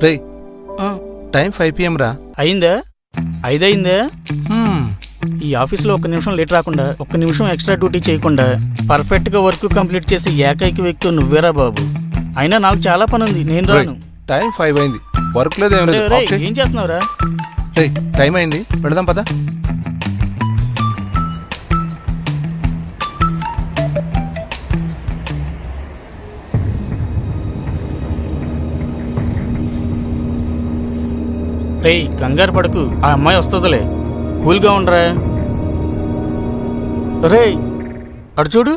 రేయ్ time 5 PM రా. అయిందా? 5 అయిందా? ఈ ఆఫీస్లో ఒక్క నిమిషం లేట్ రాకుండా, ఒక్క నిమిషం ఎక్స్ట్రా డ్యూటీ చేయకుండా పర్ఫెక్ట్గా వర్క్ కంప్లీట్ చేసే ఏకైక వ్యక్తి నువ్వేరా బాబు. అయినా నాకు చాలా పని ఉంది, నేను రాను. టైం 5 అయింది, వర్క్ లేదు ఏం లేదు. ఏం చేస్తున్నావురా? రే టైం అయింది, పెడదాం పదా. రేయ్ కంగారు పడకు, ఆ అమ్మాయి వస్తుందిలే, కూల్గా ఉండరా. రేయ్ అటు చూడు.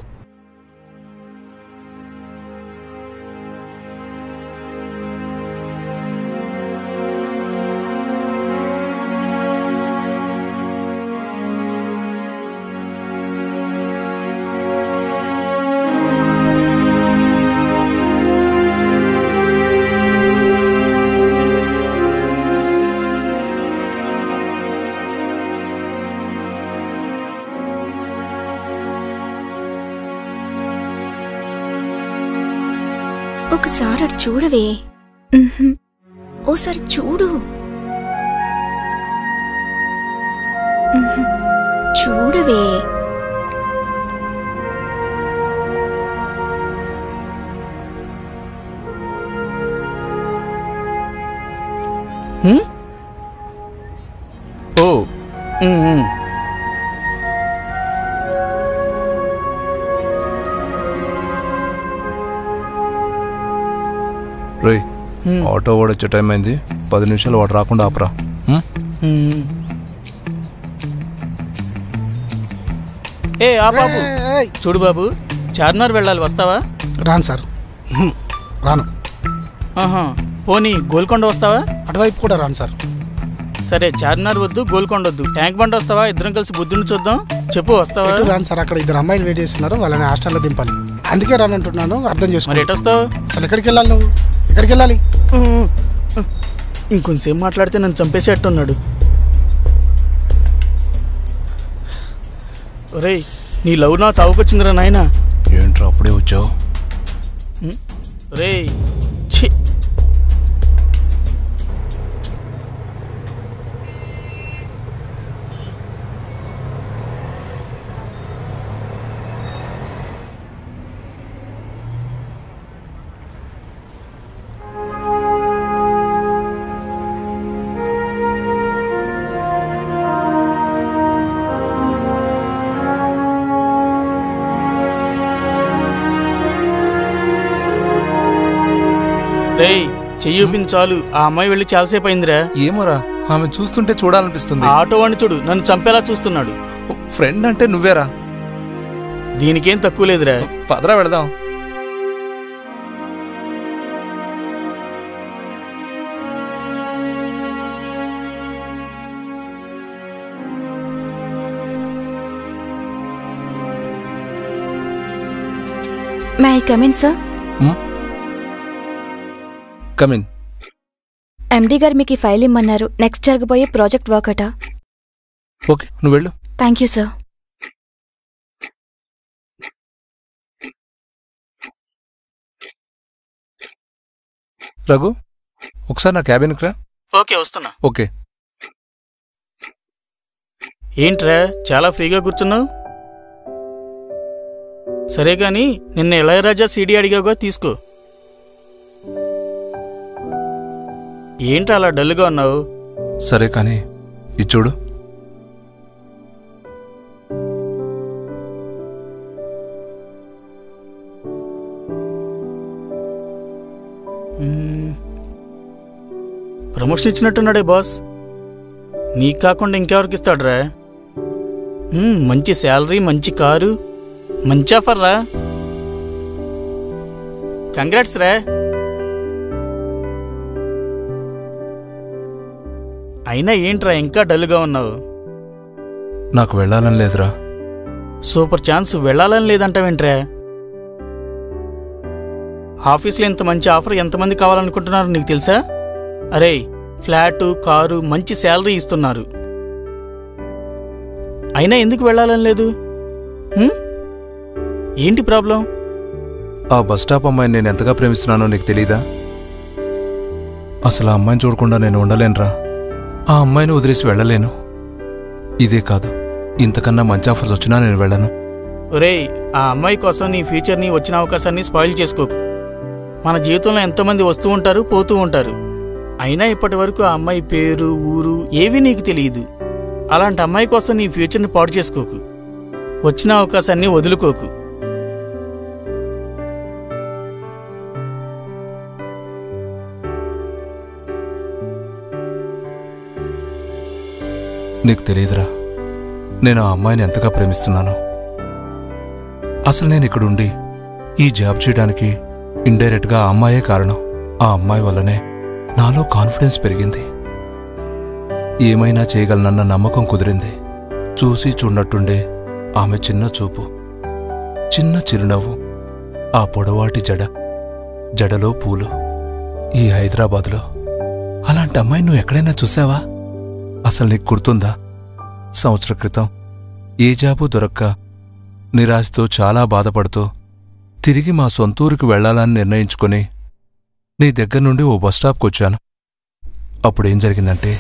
ఒకసారి అటు చూడవే. ఓసారి చూడు. చూడవే. ఓ రేయ్ ఆటో వాడు వచ్చే టైం అయింది, 10 నిమిషాలు వాడు రాకుండా ఆపరా. ఏ ఆ బాబు చూడు బాబు, చార్మినార్ వెళ్ళాలి, వస్తావా? రాను సార్, రాను. పోనీ గోల్కొండ వస్తావా? అటువైపు కూడా రాను సార్. సరే చార్మినార్ వద్దు, గోల్కొండ వద్దు, ట్యాంక్ బండ్ వస్తావా? ఇద్దరం కలిసి బుద్ధుని చూద్దాం. చెప్పు వస్తావా? రాను సార్, అక్కడ 2 అమ్మాయిలు వెయిట్ చేస్తున్నారు, వాళ్ళని హాస్టల్లో దింపాలి, అందుకే రానంటున్నాను. అర్థం చేసుకో. మరి ఎటు వస్తావు? అసలు ఎక్కడికి వెళ్ళాలి నువ్వు? ఎక్కడికి వెళ్ళాలి? ఇంకొంచెంసేపు మాట్లాడితే నన్ను చంపేసేట్టున్నాడు. ఒరేయ్ నీ లవ్ నా చావుకొచ్చిందిరా నాయనా. ఏంట్రా అప్పుడే వచ్చావు? ఒరేయ్ ఛీ, రేయ్ చెయ్యి చాలు, ఆ అమ్మాయి వెళ్ళి చాలాసేపు అయిందిరా. ఏమోరా, ఆమె చూస్తుంటే చూడాలనిపిస్తుంది. ఆటో వాడిని చూడు, నన్ను చంపేలా చూస్తున్నాడు. ఫ్రెండ్ అంటే నువ్వేరా, దీనికేం తక్కువ లేదురా. పదరా వెళదాం. May I come in sir? Come in. MD garu మీకు ఈ ఫైల్ ఇమ్మన్నారు, నెక్స్ట్ జరగబోయే ప్రాజెక్ట్ వర్క్ అట. ఓకే నువ్వు వెళ్ళు. Thank you sir. రఘు ఒకసారి నా క్యాబిన్కి రా. ఓకే వస్తున్నా. ఓకే. ఏంట్రా చాలా ఫ్రీగా కూర్చున్నావు? సరే గాని నిన్న ఇళయరాజా సీడీ అడిగావుగా, తీసుకో. ఏంట్రా అలా డల్గా ఉన్నావు? సరే కానీ ఇది చూడు. ప్రమోషన్ ఇచ్చినట్టున్నాడే బాస్. నీకు కాకుండా ఇంకెవరికి ఇస్తాడురా? మంచి శాలరీ, మంచి కారు, మంచి ఆఫర్ రా. కంగ్రాట్స్ రా. అయినా ఏంట్రా ఇంకా డల్గా ఉన్నావు? నాకు వెళ్ళాలని లేదురా. సూపర్ ఛాన్స్, వెళ్ళాలని లేదంటావేంట్రా? ఆఫీస్లో ఇంత మంచి ఆఫర్ ఎంతమంది కావాలనుకుంటున్నారు నీకు తెలుసా? అరే ఫ్లాటు, కారు, మంచి శాలరీ ఇస్తున్నారు. అయినా ఎందుకు వెళ్ళాలని లేదు? ఏంటి ప్రాబ్లం? ఆ బస్ స్టాప్ అమ్మాయిని నేను ఎంతగా ప్రేమిస్తున్నానో నీకు తెలీదా? అసలు ఆ అమ్మాయిని చూడకుండా నేను ఉండలేనురా. ఆ అమ్మాయిని వదిలేసి వెళ్ళలేను. ఇదే కాదు, ఇంతకన్నా మంచి ఆఫర్స్ వచ్చినా నేను వెళ్ళను. ఒరేయ్, ఆ అమ్మాయి కోసం నీ ఫ్యూచర్ని వచ్చిన అవకాశాన్ని స్పాయిల్ చేసుకోకు. మన జీవితంలో ఎంతోమంది వస్తూ ఉంటారు, పోతూ ఉంటారు. అయినా ఇప్పటి వరకు ఆ అమ్మాయి పేరు, ఊరు ఏవీ నీకు తెలియదు. అలాంటి అమ్మాయి కోసం నీ ఫ్యూచర్ని పాడు చేసుకోకు. వచ్చిన అవకాశాన్ని వదులుకోకు. నీకు తెలియదురా, నేను ఆ అమ్మాయిని ఎంతగా ప్రేమిస్తున్నాను. అసలు నేను ఇక్కడుండి ఈ జాబ్ చేయడానికి ఇండైరెక్ట్గా ఆ అమ్మాయే కారణం. ఆ అమ్మాయి వల్లనే నాలో కాన్ఫిడెన్స్ పెరిగింది. ఏమైనా చేయగలనన్న నమ్మకం కుదిరింది. చూసి చూడనట్టుండే ఆమె చిన్న చూపు, చిన్న చిరునవ్వు, ఆ పొడవాటి జడలో పూలు. ఈ హైదరాబాద్లో అలాంటి అమ్మాయి నువ్వు ఎక్కడైనా చూసావా? అసలు నీకు గుర్తుందా? సంవత్సరం క్రితం ఏ జాబు దొరక్క నిరాశతో చాలా బాధపడుతూ తిరిగి మా సొంతూరికి వెళ్లాలని నిర్ణయించుకుని నీ దగ్గర నుండి ఓ బస్టాప్కొచ్చాను. అప్పుడేం జరిగిందంటే,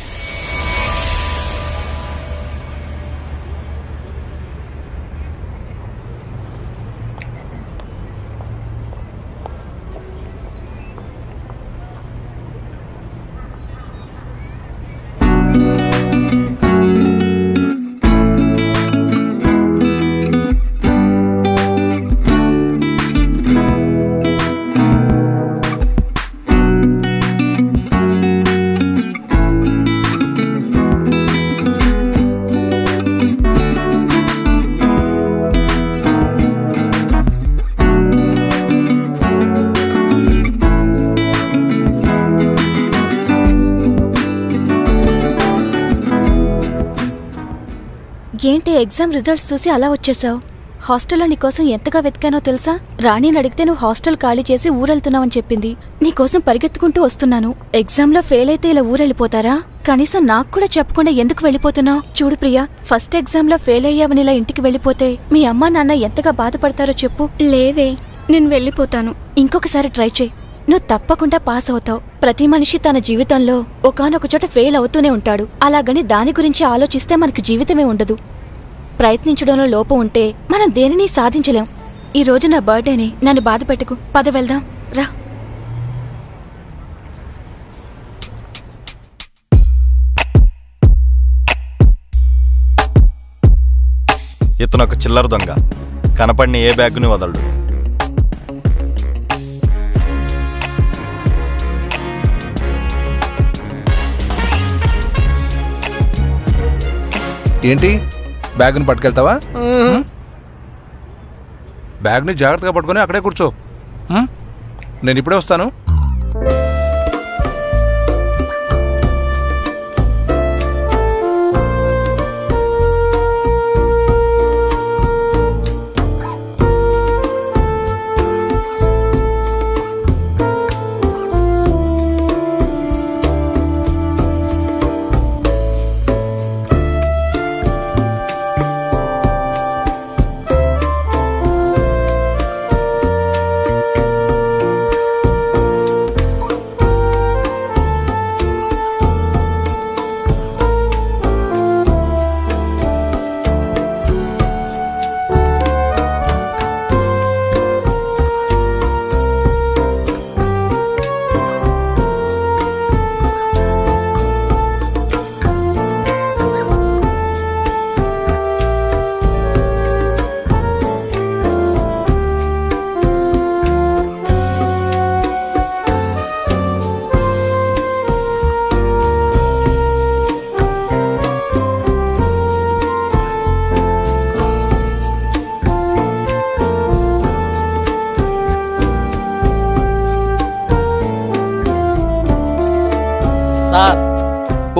ఏంటి ఎగ్జామ్ రిజల్ట్స్ చూసి అలా వచ్చేసావు? హాస్టల్లో నీకోసం ఎంతగా వెతికానో తెలుసా? రాణిని అడిగితే నువ్వు హాస్టల్ ఖాళీ చేసి ఊరెళ్తున్నావని చెప్పింది. నీకోసం పరిగెత్తుకుంటూ వస్తున్నాను. ఎగ్జామ్లో ఫెయిల్ అయితే ఇలా ఊరెళ్ళిపోతారా? కనీసం నాకు కూడా చెప్పకుండా ఎందుకు వెళ్ళిపోతున్నావు? చూడు ప్రియా, ఫస్ట్ ఎగ్జామ్లో ఫెయిల్ అయ్యావని ఇలా ఇంటికి వెళ్ళిపోతే మీ అమ్మా నాన్న ఎంతగా బాధపడతారో చెప్పు. లేదే, నేను వెళ్ళిపోతాను. ఇంకొకసారి ట్రై చేయి, నువ్వు తప్పకుండా పాస్ అవుతావు. ప్రతి మనిషి తన జీవితంలో ఒకానొక చోట ఫెయిల్ అవుతూనే ఉంటాడు. అలాగని దాని గురించి ఆలోచిస్తే మనకు జీవితమే ఉండదు. ప్రయత్నించడంలో లోపం ఉంటే మనం దేనిని సాధించలేం. ఈ రోజు నా బర్త్డేనే, నన్ను బాధ పెట్టుకు. పద వెళ్దాం రా. ఇతను ఒక చిల్లర దొంగ. కనపడిన ఏ బ్యాగుని వదలడు. ఏంటి బ్యాగ్ని పట్టుకెళ్తావా? బ్యాగ్ని జాగ్రత్తగా పట్టుకొని అక్కడే కూర్చో. నేను ఇప్పుడే వస్తాను.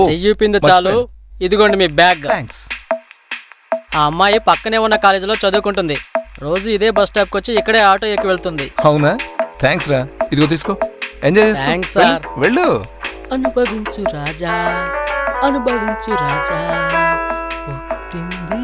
చెయ్యిపింది చాలు. ఇదిగోండి మీ బ్యాగ్. ఆ అమ్మాయి పక్కనే ఉన్న కాలేజీలో చదువుకుంటుంది. రోజు ఇదే బస్ స్టాప్కి వచ్చి ఇక్కడే ఆటో ఎక్కి వెళ్తుంది. అవునా? థ్యాంక్స్ రా. ఇదిగో తీసుకో, ఎంజాయ్ చేసుకో. Thanks sir. వెళ్ళు. అనుభవించు రాజా, అనుభవించు రాజా, పుట్టింది.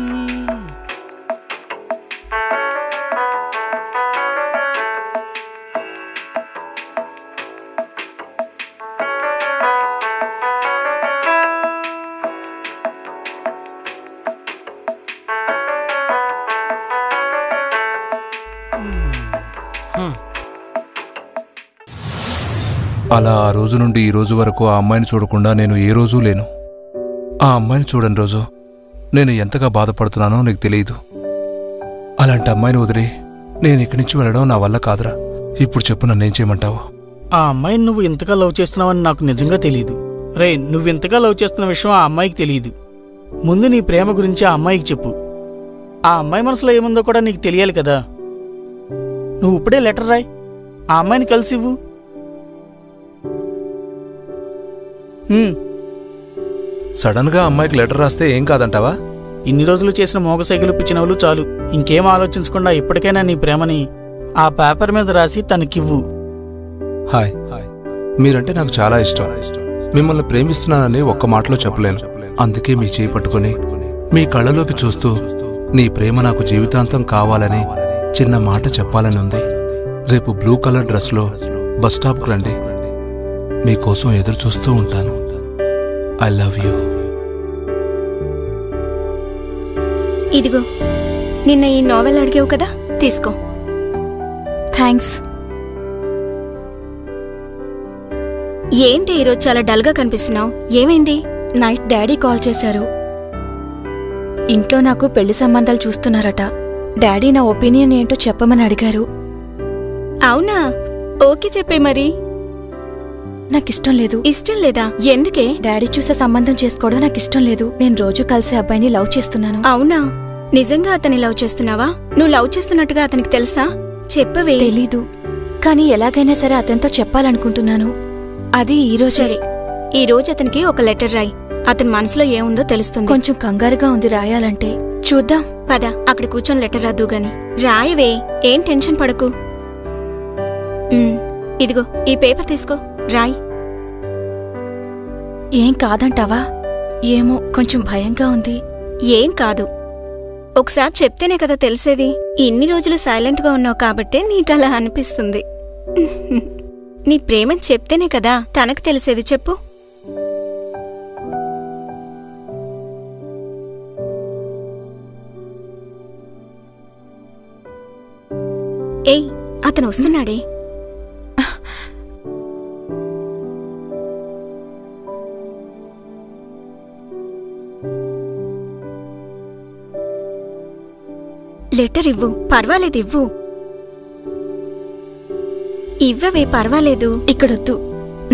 అలా ఆ రోజు నుండి ఈ రోజు వరకు ఆ అమ్మాయిని చూడకుండా నేను ఏ రోజూ లేను. ఆ అమ్మాయిని చూడని రోజు నేను ఎంతగా బాధపడుతున్నానో నీకు తెలియదు. అలాంటి అమ్మాయిని వదిలి నేను ఇక్కడి నుంచి వెళ్ళడం నా వల్ల కాదురా. ఇప్పుడు చెప్పు, నన్నేం చేయమంటావు? ఆ అమ్మాయిని నువ్వు ఇంతగా లవ్ చేస్తున్నావని నాకు నిజంగా తెలియదు. రే, నువ్వు ఇంతగా లవ్ చేస్తున్న విషయం ఆ అమ్మాయికి తెలియదు. ముందు నీ ప్రేమ గురించి ఆ అమ్మాయికి చెప్పు. ఆ అమ్మాయి మనసులో ఏముందో కూడా నీకు తెలియాలి కదా. నువ్వు ఇప్పుడే లెటర్ రాయి, ఆ అమ్మాయిని కలిసివ్వు. సడన్ గా అమ్మాయికి లెటర్ రాస్తే ఏం కాదంటావా? ఇన్ని రోజులు చేసిన మోగసైకిలు పిచ్చినవులు చాలు. ఇంకేం ఆలోచించకుండా ఇప్పటికైనా నీ ప్రేమని ఆ పేపర్ మీద రాసి తనకివ్వు. హాయ్, మీరంటే నాకు చాలా ఇష్టం. మిమ్మల్ని ప్రేమిస్తున్నానని ఒక్క మాటలో చెప్పలేను. అందుకే మీ చేయి పట్టుకుని మీ కళ్ళలోకి చూస్తూ నీ ప్రేమ నాకు జీవితాంతం కావాలని చిన్న మాట చెప్పాలని ఉంది. రేపు బ్లూ కలర్ డ్రెస్లో బస్ స్టాప్కి రండి. మీకోసం ఎదురు చూస్తూ ఉంటాను. I love you. ఇదిగో, నిన్న ఈ నోవెల్ అడిగావు కదా, తీసుకో. థ్యాంక్స్. ఏంటి ఈరోజు చాలా డల్గా కనిపిస్తున్నావు? ఏమైంది? నైట్ డాడీ కాల్ చేశారు. ఇంట్లో నాకు పెళ్లి సంబంధాలు చూస్తున్నారట. డాడీ నా ఒపీనియన్ ఏంటో చెప్పమని అడిగారు. అవునా? ఓకే చెప్పే మరి. నాకిష్టం లేదు. ఇష్టం లేదా? ఎందుకే? డాడీ చూసే సంబంధం చేసుకోవడం నాకిష్టం లేదు. నేను రోజు కలిసే అబ్బాయిని లవ్ చేస్తున్నాను. అవునా? నిజంగా అతన్ని లవ్ చేస్తున్నావా? నువ్వు లవ్ చేస్తున్నట్టుగా అతనికి తెలుసా? చెప్పవే. తెలీదు, కానీ ఎలాగైనా సరే అతనితో చెప్పాలనుకుంటున్నాను. అది ఈరోజు. సరే, ఈరోజు అతనికి ఒక లెటర్ రాయి. అతని మనసులో ఏముందో తెలుస్తుంది. కొంచెం కంగారుగా ఉంది రాయాలంటే. చూద్దాం పద, అక్కడ కూర్చొని లెటర్ రాదు గాని. రాయవే, ఏం టెన్షన్ పడకు. ఇదిగో ఈ పేపర్ తీసుకో, రాయ్. ఏం కాదంటావా? ఏమో, కొంచెం భయంగా ఉంది. ఏం కాదు, ఒకసారి చెప్తేనే కదా తెలిసేది. ఇన్ని రోజులు సైలెంట్గా ఉన్నావు కాబట్టే నీకలా అనిపిస్తుంది. నీ ప్రేమని చెప్తేనే కదా తనకు తెలిసేది. చెప్పు. ఏయ్, అతను వస్తున్నాడే. లెటర్ ఇవ్వు, పర్వాలేదు ఇవ్వు. ఇవ్వవే, పర్వాలేదు. ఇక్కడొద్దు,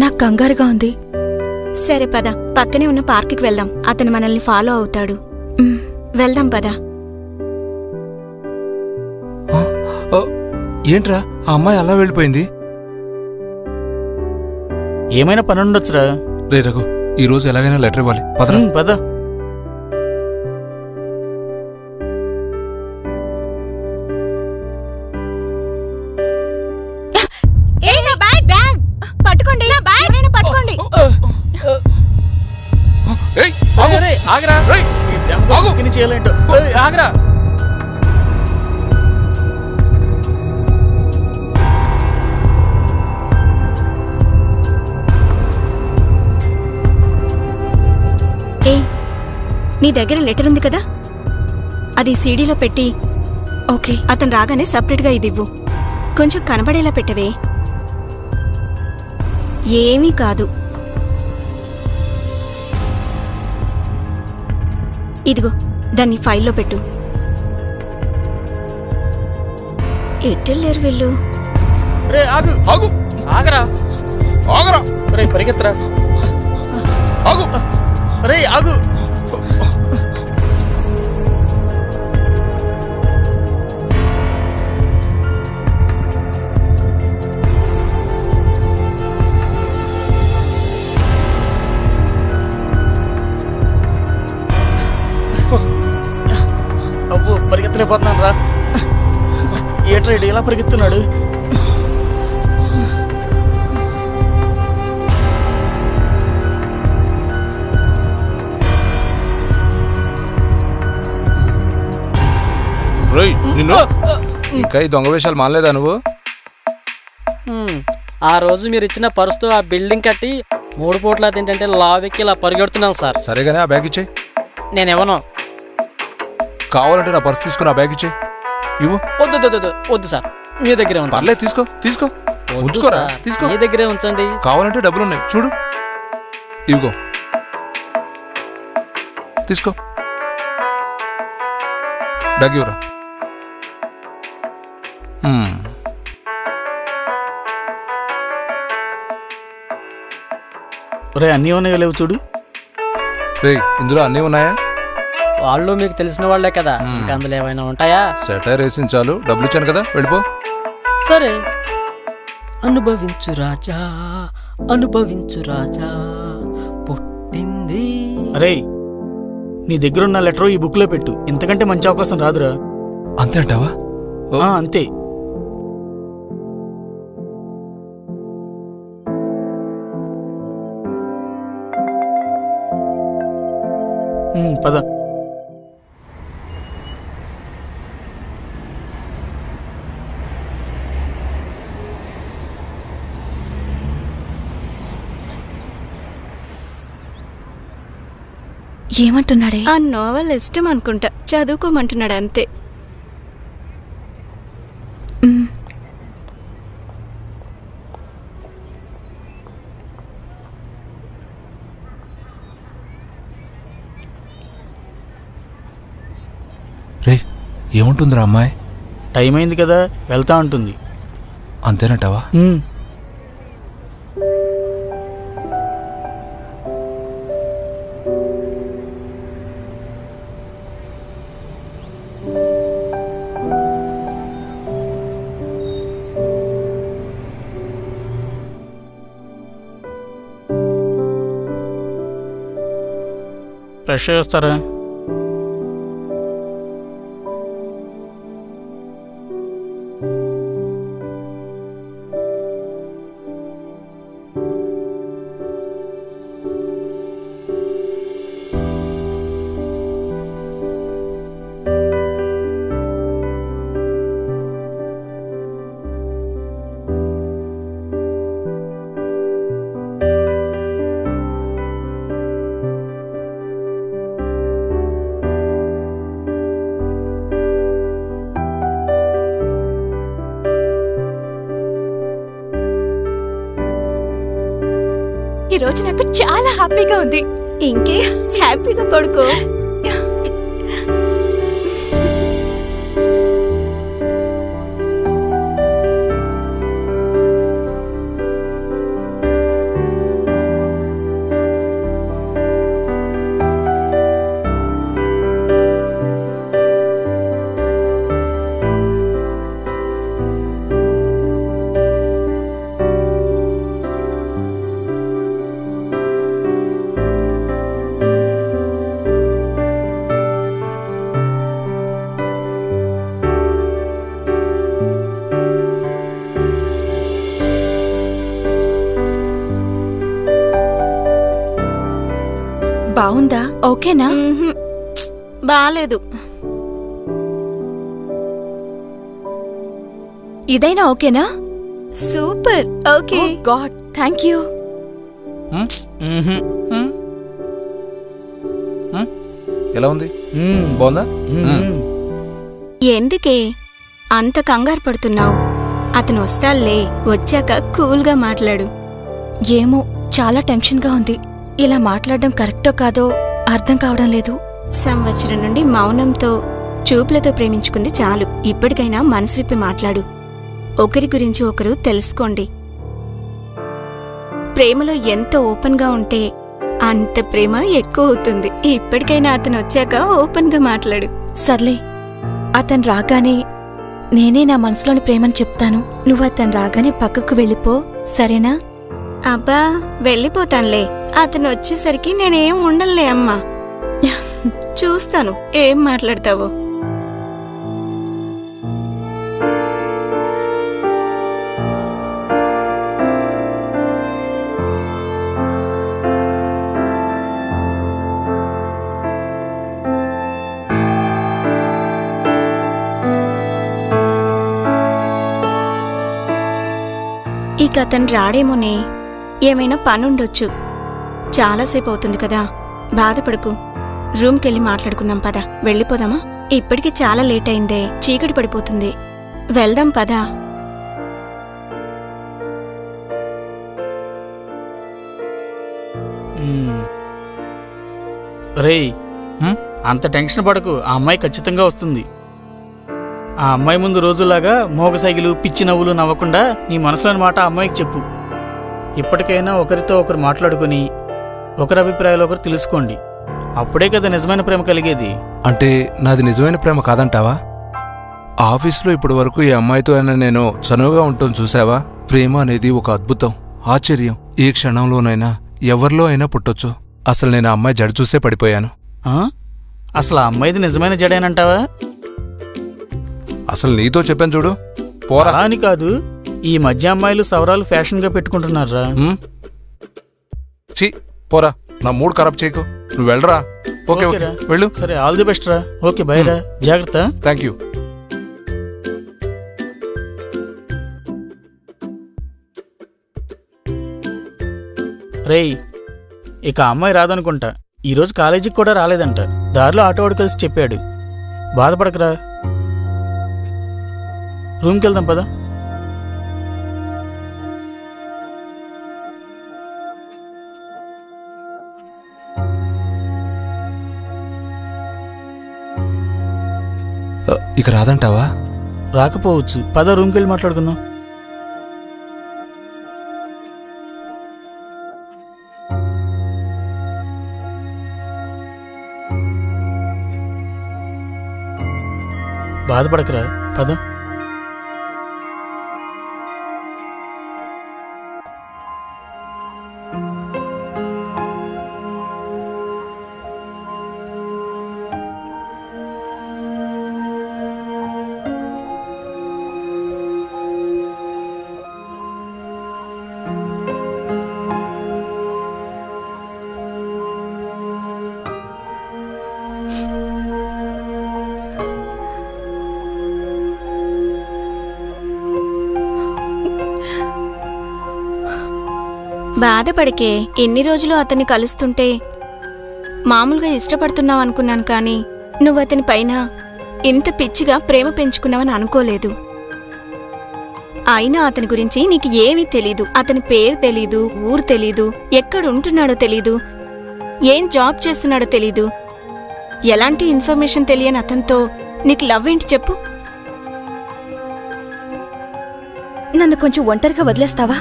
నాకు కంగారుగా ఉంది. సరే పద, పక్కనే ఉన్న పార్కుకి వెళ్దాం. అతను మనల్ని ఫాలో అవుతాడు. వెళ్దాం పద. ఏంట్రా ఆ అమ్మాయి అలా వెళ్ళిపోయింది? ఏమైనా పని ఉండొచ్చురా. రే రఘు, ఈరోజు ఎలాగైనా లెటర్ ఇవ్వాలి. పద పద. చేయాలంటో ఆగరా. నీ దగ్గర లెటర్ ఉంది కదా, అది సీడీలో పెట్టి. ఓకే, అతను రాగానే సపరేట్గా ఇది ఇవ్వు. కొంచెం కనబడేలా పెట్టవే. ఏమీ కాదు. ఇదిగో, దాన్ని ఫైల్లో పెట్టు. ఎట్టెళ్ళారు వెళ్ళు. రే ఆగు ఆగు, ఆగరా ఆగరా. రే పరిగెత్తరా. ఆగు రే, ఆగు. అబ్బో, పరిగెత్తలేకపోతున్నాను రా. ఏ ట్రైడ్ ఎలా పరిగెత్తున్నాడు? ఇంకా ఈ దొంగ వేషాలు మానలేదా నువ్వు? ఆ రోజు మీరు ఇచ్చిన పర్సుతో ఆ బిల్డింగ్ కట్టి 3 పూట్ల తింటే లావెక్కి ఇలా పరిగెడుతున్నాను సార్. సరేగానే ఆ బ్యాగ్ ఇచ్చేయి. నేనేమను కావాలంటే నా పర్సు తీసుకుని ఆ బ్యాగ్ ఇచ్చేయి. ఇవ్వు. వద్దు వద్దు సార్. మీ దగ్గరే ఉంచండి. పర్లేదు తీసుకో తీసుకో వద్దు ఉంచుకోరా సార్, తీసుకో. మీ దగ్గరే ఉంచండి. కావాలంటే డబ్బులున్నాయి చూడు, ఇవిగో తీసుకో. డగ్గివరా. రే అన్నీ ఉన్నాయో లేవు చూడు. రే ఇందులో అన్నీ ఉన్నాయా? వాళ్ళు మీకు తెలిసిన వాళ్లే కదా, ఇంకా అందులో ఏమైనా ఉంటాయా? సెటైర్ వేసింది చాలు, డబ్బులు ఇచ్చాను కదా, వెళ్ళిపో. సరే. అనుభవించు రాజా, అనుభవించు రాజా, పుట్టింది. అరే నీ దగ్గరున్న లెటర్ ఈ బుక్ లో పెట్టు, ఇంతకంటే మంచి అవకాశం రాదురా. అంతే అంటావా? అంతే. పద. ఏమంటున్నాడే? ఆ నోవెల్ ఇష్టం అనుకుంటా, చదువుకోమంటున్నాడు అంతే. రే ఏముంటుందిరా అమ్మాయి? టైం అయింది కదా, వెళ్తా ఉంటుంది. అంతేనంటావా? ఫ్రెష్ చేస్తారా? ఈ రోజు నాకు చాలా హ్యాపీగా ఉంది. ఇంకే హ్యాపీగా పడుకో. బాగుందా? ఓకేనా? బాలేదు. ఇదైనా ఓకేనా? Super. Okay. God thank you. ఎలా ఉంది? బాగుందా? ఎందుకే అంత కంగారు పడుతున్నావు? అతను వస్తాలే, వచ్చాక కూల్గా మాట్లాడు. ఏమో చాలా టెన్షన్గా ఉంది. ఇలా మాట్లాడడం కరెక్టో కాదో అర్థం కావడం లేదు. సంవత్సరం నుండి మౌనంతో, చూపులతో ప్రేమించుకుంది చాలు. ఇప్పటికైనా మనసు విప్పి మాట్లాడు. ఒకరి గురించి ఒకరు తెలుసుకోండి. ప్రేమలో ఎంత ఓపెన్గా ఉంటే అంత ప్రేమ ఎక్కువ అవుతుంది. ఇప్పటికైనా అతను వచ్చాక ఓపెన్గా మాట్లాడు. సర్లే, అతను రాగానే నేనే నా మనసులోని ప్రేమని చెప్తాను. నువ్వు అతను రాగానే పక్కకు వెళ్ళిపో, సరేనా? అబ్బా వెళ్ళిపోతానులే. అతను వచ్చేసరికి నేనేం ఉండనులే అమ్మా. చూస్తాను ఏం మాట్లాడతావో. ఇక అతను రాడేమోనే, ఏమైనా పనుండొచ్చు. చాలాసేపు అవుతుంది కదా, బాధపడకు. రూమ్కెళ్ళి మాట్లాడుకుందాం పద. వెళ్ళిపోదామా? ఇప్పటికి చాలా లేట్ అయిందే, చీకటి పడిపోతుంది. వెళ్దాం పదా. రేయ్, అంత టెన్షన్ పడకు, ఆ అమ్మాయి ఖచ్చితంగా వస్తుంది. ఆ అమ్మాయి ముందు రోజులాగా మోగసైగులు పిచ్చి నవ్వులు నవ్వకుండా నీ మనసులోని మాట ఆ అమ్మాయికి చెప్పు. ఇప్పటికైనా ఒకరితో ఒకరు మాట్లాడుకుని ఒకరి అభిప్రాయాలు ఒకరు తెలుసుకోండి. అప్పుడే కదా నిజమైన ప్రేమ కలిగేది. అంటే నాది నిజమైన ప్రేమ కాదంటావా? ఆఫీసులో ఇప్పటి వరకు ఈ అమ్మాయితో అయినా నేను చనువుగా ఉంటాను చూసావా? ప్రేమ అనేది ఒక అద్భుతం, ఆశ్చర్యం. ఈ క్షణంలోనైనా ఎవరిలో అయినా పుట్టొచ్చు. అసలు నేను ఆ అమ్మాయి జడ చూసే పడిపోయాను. అసలు ఆ అమ్మాయిది నిజమైన జడేనంటావా? అసలు నీతో చెప్పాను చూడు, పోరా. అలా అని కాదు, ఈ మధ్య అమ్మాయిలు సవరాలు ఫ్యాషన్గా పెట్టుకుంటున్నారా? ఛీ, పోరా, నా మూడ్ ఖరాబ్ చేయకు. నువ్వు వెళ్ళరా. ఓకే ఓకే, వెళ్ళు. సరే, ఆల్ ది బెస్ట్ రా. ఓకే, బై రా, జాగ్రత్త. Thank you. రేయ్, ఇక అమ్మాయి రాదనుకుంటా. ఈరోజు కాలేజీకి కూడా రాలేదంట. దారిలో ఆటోవాడు కలిసి చెప్పాడు. బాధపడకరా, రూమ్కి వెళ్దాం పదా. ఇక రాదంటావా? రాకపోవచ్చు, పద రూమ్కి వెళ్ళి మాట్లాడుకుందాం. బాధపడకరా, పద. బాధపడికే. ఎన్ని రోజులు అతన్ని కలుస్తుంటే మామూలుగా ఇష్టపడుతున్నావు అనుకున్నాను, కానీ నువ్వు అతని పైన ఇంత పిచ్చిగా ప్రేమ పెంచుకున్నావని అనుకోలేదు. అయినా అతని గురించి నీకు ఏమీ తెలీదు. అతని పేరు తెలీదు, ఊరు తెలీదు, ఎక్కడుంటున్నాడో తెలీదు, ఏం జాబ్ చేస్తున్నాడో తెలీదు. ఎలాంటి ఇన్ఫర్మేషన్ తెలియని అతనితో నీకు లవ్ ఏంటి చెప్పు? నన్ను కొంచెం ఒంటరిగా వదిలేస్తావా?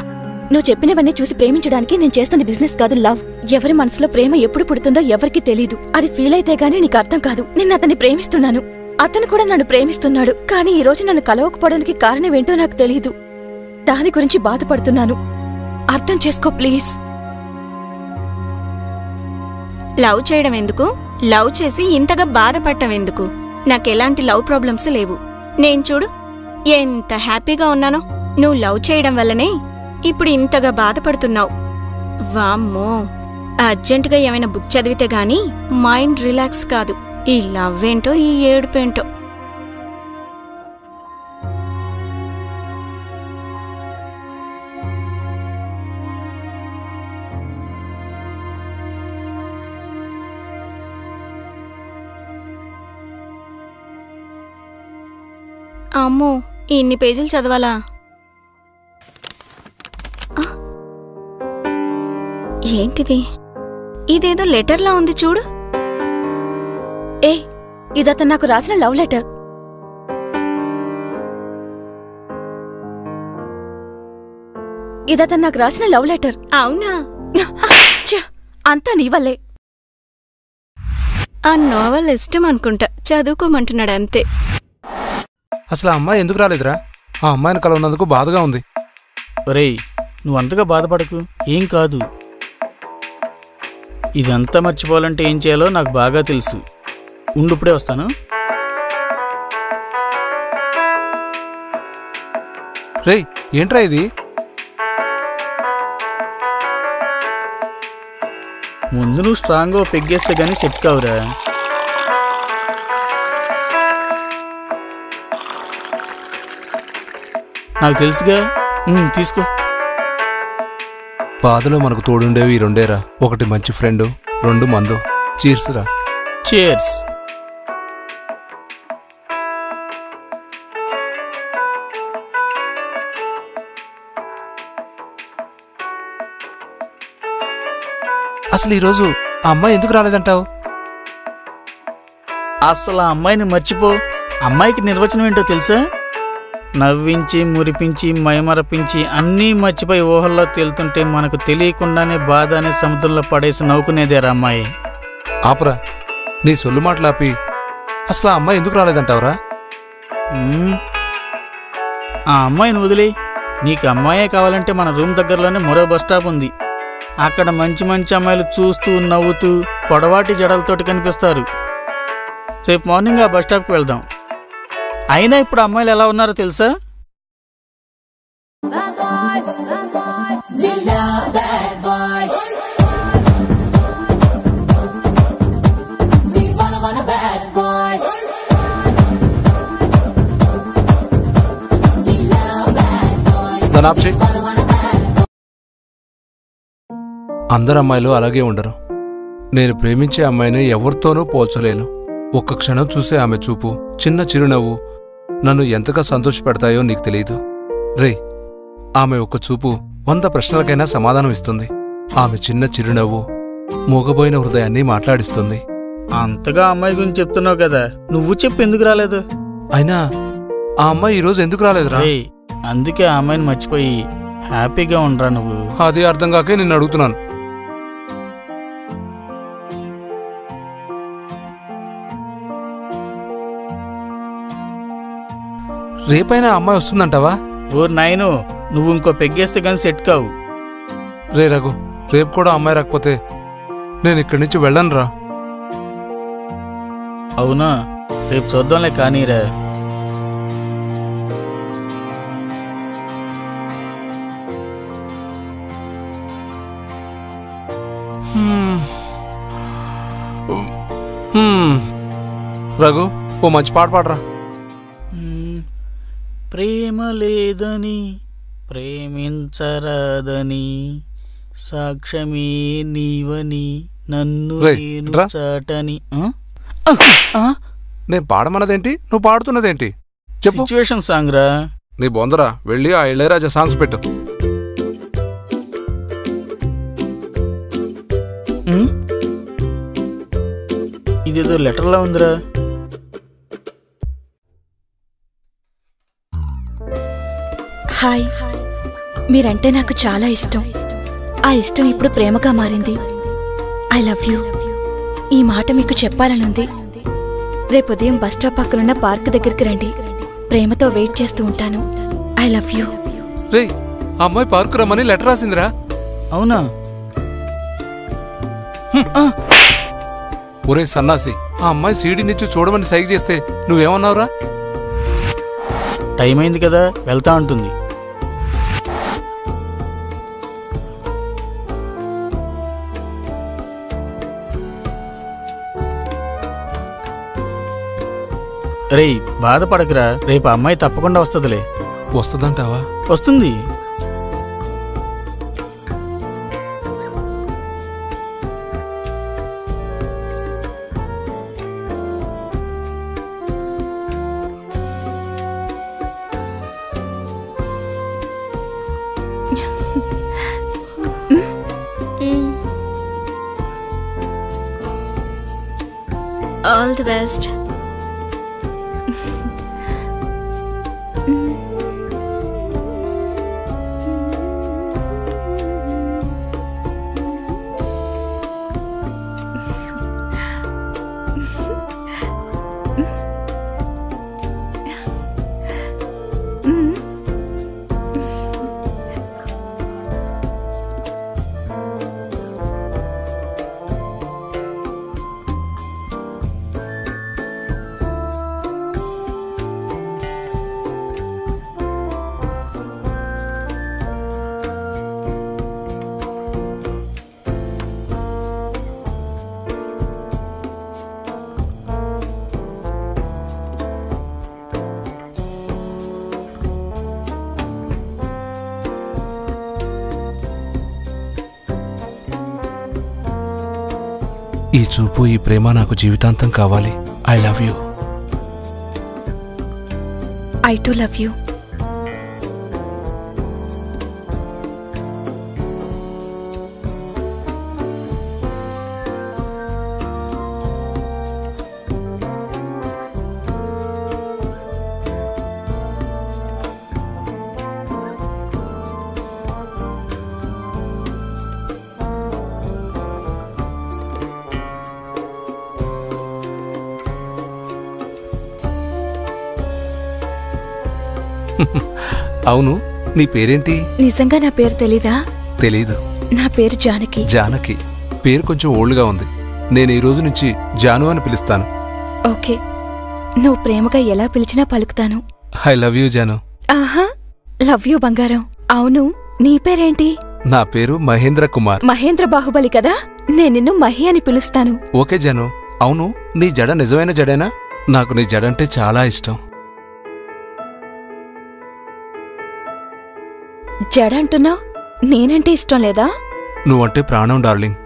నువ్వు చెప్పినవన్నీ చూసి ప్రేమించడానికి నేను చేస్తుంది బిజినెస్ కాదు, లవ్. ఎవరి మనసులో ప్రేమ ఎప్పుడు పుడుతుందో ఎవరికీ తెలీదు. అది ఫీల్ అయితే గానీ నీకు అర్థం కాదు. నేను అతన్ని ప్రేమిస్తున్నాను, అతను కూడా నన్ను ప్రేమిస్తున్నాడు. కానీ ఈ రోజు నన్ను కలవకపోవడానికి కారణం ఏంటో నాకు తెలీదు. దాని గురించి బాధపడుతున్నాను. అర్థం చేసుకో ప్లీజ్. లవ్ చేయడం ఎందుకు? లవ్ చేసి ఇంతగా బాధపడటం ఎందుకు? నాకెలాంటి లవ్ ప్రాబ్లమ్స్ లేవు. నేను చూడు ఎంత హ్యాపీగా ఉన్నానో. నువ్వు లవ్ చేయడం వల్లనే ఇప్పుడు ఇంతగా బాధపడుతున్నావు. వామ్మో, అర్జెంటుగా ఏమైనా బుక్ చదివితే గాని మైండ్ రిలాక్స్ కాదు. ఈ లవ్ ఏంటో, ఈ ఏడుపేంటో. అమ్మో, ఇన్ని పేజీలు చదవాలా? ఏంటిది? ఇదేదో లెటర్లా ఉంది చూడు. ఏ, ఇదతను నాకు రాసిన లవ్ లెటర్. ఇదతను నాకు రాసిన లవ్ లెటర్. అవునా? అంతా నీ వల్లే. ఆ నోవెల్ ఇష్టం అనుకుంటా, చదువుకోమంటున్నాడు అంతే. అసలు ఆ అమ్మాయి ఎందుకు రాలేదురా? ఆ అమ్మాయిని కలవనందుకు బాధగా ఉంది. ఒరేయ్, నువ్వంతగా బాధపడకు, ఏం కాదు. ఇదంతా మర్చిపోవాలంటే ఏం చేయాలో నాకు బాగా తెలుసు. ఉండు, ఇప్పుడే వస్తాను. రేయ్, ఏంట్రా ఇది? ముందు నువ్వు స్ట్రాంగ్గా పెగ్గేస్తే గానీ సెట్ కావురా. నాకు తెలుసుగా. తీసుకో. బాధలో మనకు తోడుండేవి ఈ రెండేరా. ఒకటి మంచి ఫ్రెండ్, 2 మందు. చీర్స్ రా. చీర్స్. అసలు ఈరోజు ఆ అమ్మాయి ఎందుకు రాలేదంటావు? అసలు ఆ అమ్మాయిని మర్చిపో. అమ్మాయికి నిర్వచనం ఏంటో తెలుసా? నవ్వించి, మురిపించి, మైమరపించి అన్నీ మర్చిపోయి ఊహల్లో తేలుతుంటే మనకు తెలియకుండానే బాధ అనే సముద్రంలో పడేసి నవ్వుకునేదేరా అమ్మాయి. ఆపరా, నీ సొల్లు మాటలాపి అసలు ఆ అమ్మాయి ఎందుకు రాలేదంటావురా? ఆ అమ్మాయిని వదిలే. నీకు అమ్మాయే కావాలంటే మన రూమ్ దగ్గరలోనే మరో బస్ స్టాప్ ఉంది. అక్కడ మంచి మంచి అమ్మాయిలు చూస్తూ నవ్వుతూ పొడవాటి జడలతోటి కనిపిస్తారు. రేపు మార్నింగ్ ఆ బస్ స్టాప్కి వెళ్దాం. అయినా ఇప్పుడు అమ్మాయిలు ఎలా ఉన్నారో తెలుసా? అందరు అమ్మాయిలు అలాగే ఉండరు. నేను ప్రేమించే అమ్మాయిని ఎవరితోనూ పోల్చలేను. ఒక్క క్షణం చూసే ఆమె చూపు, చిన్న చిరునవ్వు నన్ను ఎంతగా సంతోషపెడతాయో నీకు తెలీదు. రే, ఆమె ఒక్క చూపు 100 ప్రశ్నలకైనా సమాధానం ఇస్తుంది. ఆమె చిన్న చిరునవ్వు మూగబోయిన హృదయాన్ని మాట్లాడిస్తుంది. అంతగా అమ్మాయి గురించి చెప్తున్నావు కదా, నువ్వు చెప్పు ఎందుకు రాలేదు? అయినా ఆ అమ్మాయి ఈరోజు ఎందుకు రాలేదురా? అందుకే ఆ అమ్మాయిని మర్చిపోయి హ్యాపీగా ఉండరా నువ్వు. అది అర్థం కాకే నిన్ను అడుగుతున్నాను. రేపైనా అమ్మాయి వస్తుందంటావా? ఓ నాయను, నువ్వు ఇంకో పెగ్గేస్తే కానీ సెట్ కావు. రే రఘు, రేపు కూడా అమ్మాయి రాకపోతే నేను ఇక్కడి నుంచి వెళ్ళనురా. అవునా? రేపు చూద్దాంలే కానీరా. రఘు, ఓ మంచి పాట పాడరా. ప్రేమ లేదని ప్రేమించరాదని సాక్ష్యమే నీవని నన్ను నేను చాటని. నేను పాడమన్నదేంటి, నువ్వు పాడుతున్నదేంటి? చెప్పు. సిచ్యువేషన్ సాంగ్ రా. నీ బొందరా, వెళ్ళి ఆ ఇళయరాజా సాంగ్స్ పెట్టు. ఇదేదో లెటర్లా ఉందిరా. హాయ్, మీరంటే నాకు చాలా ఇష్టం. ఆ ఇష్టం ఇప్పుడు ప్రేమగా మారింది. I love you. ఈ మాట మీకు చెప్పాలనుంది. రేపు ఉదయం బస్ స్టాప్ పక్కనున్న పార్క్ దగ్గరికి రండి. ప్రేమతో వెయిట్ చేస్తూ ఉంటాను. I love you. రే, ఆ అమ్మాయి పార్కు రమ్మని లెటర్ రాసిందిరా. అవునా? ఒరే సన్నాసి, ఆ అమ్మాయి సీడీనిచ్చి చూడమని సైగ చేస్తే నువ్వేమన్నావురా? టైం అయింది కదా, వెళ్తా ఉంటుంది. రేయ్, బాధపడకురా, రేపు అమ్మాయి తప్పకుండా వస్తుందిలే. వస్తుందంటావా? వస్తుంది. All the best. ఈ చూపు, ఈ ప్రేమ నాకు జీవితాంతం కావాలి. I love you. I to love you. అవును, నీ పేరేంటి? నిజంగా నా పేరు తెలీదా? తెలీదు. నా పేరు జానకి. జానకి పేరు కొంచెం ఓల్డ్గా ఉంది. నేను ఈ రోజు నుంచి జాను అని పిలుస్తాను. ఓకే, నువ్వు ప్రేమగా ఎలా పిలిచినా పలుకుతాను. I love you Janu. ఆహా, లవ్ యూ బంగారం. అవును, నీ పేరేంటి? నా పేరు మహేంద్ర కుమార్. మహేంద్ర బాహుబలి కదా, నేను నిన్ను మహి అని పిలుస్తాను. ఓకే జాను. అవును, నీ జడ నిజమైన జడేనా? నాకు నీ జడంటే చాలా ఇష్టం. జడ అంటున్నావు, నేనంటే ఇష్టం లేదా? నువ్వంటే ప్రాణం డార్లింగ్.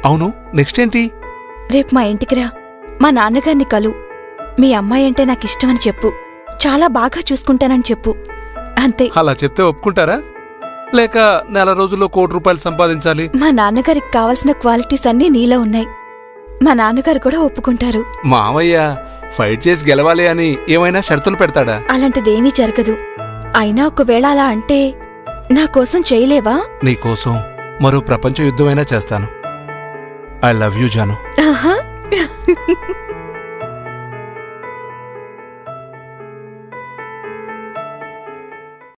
అవును, నెక్స్ట్ ఏంటి? రేపు మా ఇంటికి రా, మా నాన్నగారిని కలు. మీ అమ్మాయి అంటే నాకిష్టమని చెప్పు, చాలా బాగా చూసుకుంటానని చెప్పు. అంతే. అలా చెప్తే ఒప్పుకుంటారా? లేక నెల రోజుల్లో ₹1,00,00,000 సంపాదించాలి? మా నాన్నగారికి కావలసిన క్వాలిటీస్ అన్నీ నీలో ఉన్నాయి. మా నాన్నగారు కూడా ఒప్పుకుంటారు. మావయ్య ఫైట్ చేసి గెలవాలి అని ఏమైనా షరతులు పెడతాడా? అలాంటిదేమీ జరగదు. అయినా ఒకవేళ అలా అంటే నా కోసం చేయలేవా? నీకోసం మరో ప్రపంచ యుద్ధమైనా చేస్తాను. I love you Janu. ఆహా